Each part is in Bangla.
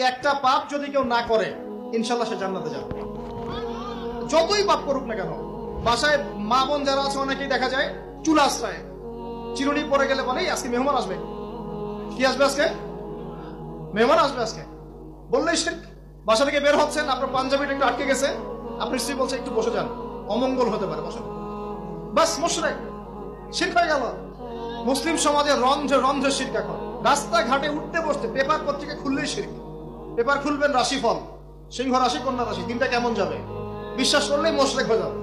এই একটা পাপ যদি কেউ না করে ইনশাল্লাহ সে জান্নাতে যাবে। যতই পাপ করুক না কেন। বাসায় মা বোন যারা আছে অনেকেই দেখা যায় চুলা আশ্রয় চিরুনি পরে গেলে বলে আজকে মেহমান আসবে। কি আসবে আজকে? মেহমান আসবে আজকে বললেই শিরক। বাসা থেকে বের হচ্ছেন, আপনার পাঞ্জাবিটা একটু আটকে গেছে, আপনি স্ত্রী বলছে একটু বসে যান, অমঙ্গল হতে পারে, বসে। বাস মুশরিক, শিরক হয়ে গেল। মুসলিম সমাজে রন্ধ্রে রন্ধ্রে শিরক। এখন রাস্তাঘাটে উঠতে বসতে পেপার পত্রিকা খুললেই শিরক। পেপার খুলবেন রাশিফল, সিংহ রাশি কন্যা রাশি, দিনটা কেমন যাবে বিশ্বাস করলেই মুশরিক হয়ে যাবে।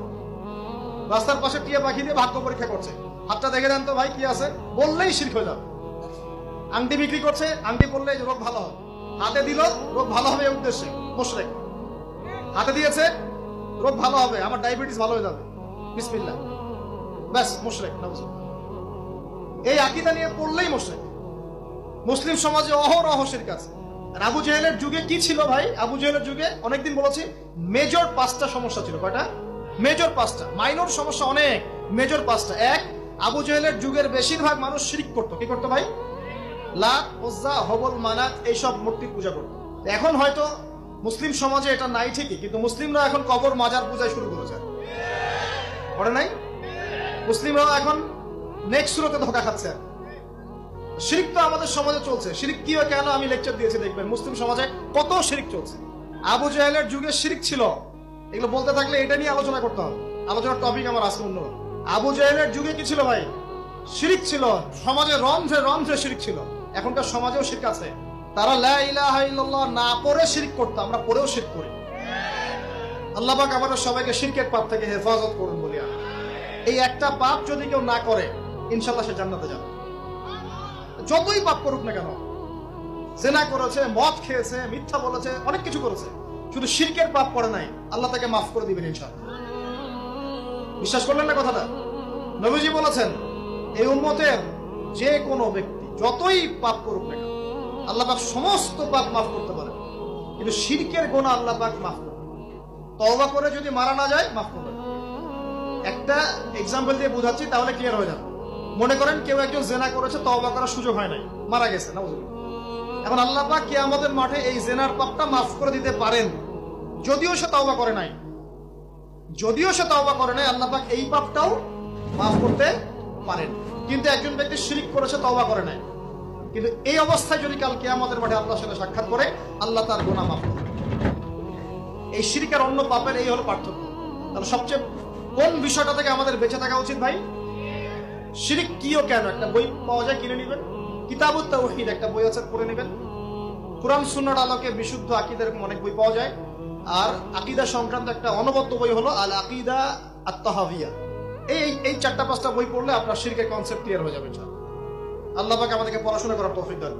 রাস্তার পাশে টিয়া পাখি দিয়ে ভাগ্য পরীক্ষা করছে, হাতটা দেখে দেন তো ভাই কি আছে, বললেই শিরক হয়ে যাবে। আংটি বিক্রি করছে, আংটি পরলে রোগ ভালো হবে, হাতে দিল রোগ ভালো হবে এই উদ্দেশ্যে, মুশরিক। হাতে দিয়েছে রোগ ভালো হবে, আমার ডায়াবেটিস ভালো হয়ে যাবে, বিসমিল্লাহ, ব্যাস মুশরিক। এই আকীদা নিয়ে পড়লেই মুশরিক। মুসলিম সমাজে অহরহ শিরক আছে। আর আবু জেহেলের যুগে কি ছিল ভাই? আবু জেহেলের যুগে অনেকদিন বলেছি মেজর 5টা সমস্যা ছিল। কয়টা? মেজর 5টা, মাইনর সমস্যা অনেক, মেজর 5টা। এক, আবু জেহেলের যুগের বেশিরভাগ মানুষ শিরক করতো। কি করতো ভাই? লাত, উজ্জা, হবল, মানাত এইসব মূর্তির পূজা করতো। এখন হয়তো মুসলিম সমাজে এটা নাই ঠিকই, কিন্তু মুসলিমরা এখন কবর মাজার পূজা শুরু করেছে, করে নাই? মুসলিমরাও এখন নেক্সট সুরতে ধোঁকা খাচ্ছে। শিরক তো আমাদের সমাজে চলছে। শিরক কি হয় কেন আমি লেকচার দিয়েছি, দেখবেন মুসলিম সমাজে কত শিরক চলছে। আবু জেহেলের যুগে শিরক ছিল, এগুলো বলতে থাকলে এটা নিয়ে আলোচনা করতে হবে। আলোচনার টপিক আমার আজকে অন্য। আবু জেহেলের যুগে কি ছিল ভাই? শিরক ছিল, সমাজে রন্ধ্রে রন্ধ্রে শিরক ছিল। এখনকার সমাজেও শিরক আছে। তারা লা ইলাহা ইল্লাল্লাহ না পড়ে শিরক করতো, আমরা পড়েও শিরক করি। আল্লাহ পাক আমাদের সবাইকে শিরকের পাপ থেকে হেফাজত করুন বলি। এই একটা পাপ যদি কেউ না করে ইনশাল্লাহ সে জান্নাতে যাবে। যতই পাপ করুক না কেন, জিনা করেছে, মদ খেয়েছে, মিথ্যা বলেছে, অনেক কিছু করেছে, শুধু শিরকের পাপ করে নাই, আল্লাহ তাকে মাফ করে দিবেন ইনশাআল্লাহ। বিশ্বাস করলেন না কথাটা? নবীজি বলেছেন এই উম্মতের যে কোনো ব্যক্তি যতই পাপ করুক না কেন আল্লাহ পাক সমস্ত পাপ মাফ করতে পারে, কিন্তু শিরকের গুনাহ আল্লাহ পাক মাফ করবে। তওবা করে যদি মারা না যায় মাফ করবে। একটা এক্সাম্পল দিয়ে বোঝাচ্ছি তাহলে ক্লিয়ার হয়ে যাবে। মনে করেন কেউ একজন জেনা করেছে, তওবা করার সুযোগ হয় নাই, মারা গেছে, নাউজুবিল্লাহ। এখন আল্লাহ পাক কিয়ামতের মাঠে এই জেনার পাপটা মাফ করে দিতে পারেন, যদিও সে তওবা করে নাই। যদিও সে তওবা করে নাই, আল্লাহ পাক এই পাপটাও মাফ করতে পারেন। কিন্তু একজন ব্যক্তি শিরক করেছে, তওবা করে নাই, কিন্তু এই অবস্থায় যদি কাল কিয়ামতের মাঠে আল্লাহর সাথে সাক্ষাৎ করে, আল্লাহ তার গুনাহ মাফ করবেন। এই শিরক আর অন্য পাপের এই হলো পার্থক্য। তাহলে সবচেয়ে কোন বিষয়টা থেকে আমাদের বেঁচে থাকা উচিত ভাই? শিরক কিও কেন, একটা বই পাওয়া যায়, কিনে নেবেন। কিতাবুত তাওহীদ একটা বই আছে, পড়ে নেবেন। কুরআন সুন্নাহর আলোকে বিশুদ্ধ আকীদা, এরকম অনেক বই পাওয়া যায়। আর আকীদা সংক্রান্ত একটা অনবদ্য বই হলো আল আকীদা আত-তাহাওয়িয়া। এই 4টা 5টা বই পড়লে আপনার শিরকের কনসেপ্ট ক্লিয়ার হয়ে যাবে ইনশাআল্লাহ। আল্লাহ পাক আমাদেরকে পড়াশোনা করার তৌফিক দান।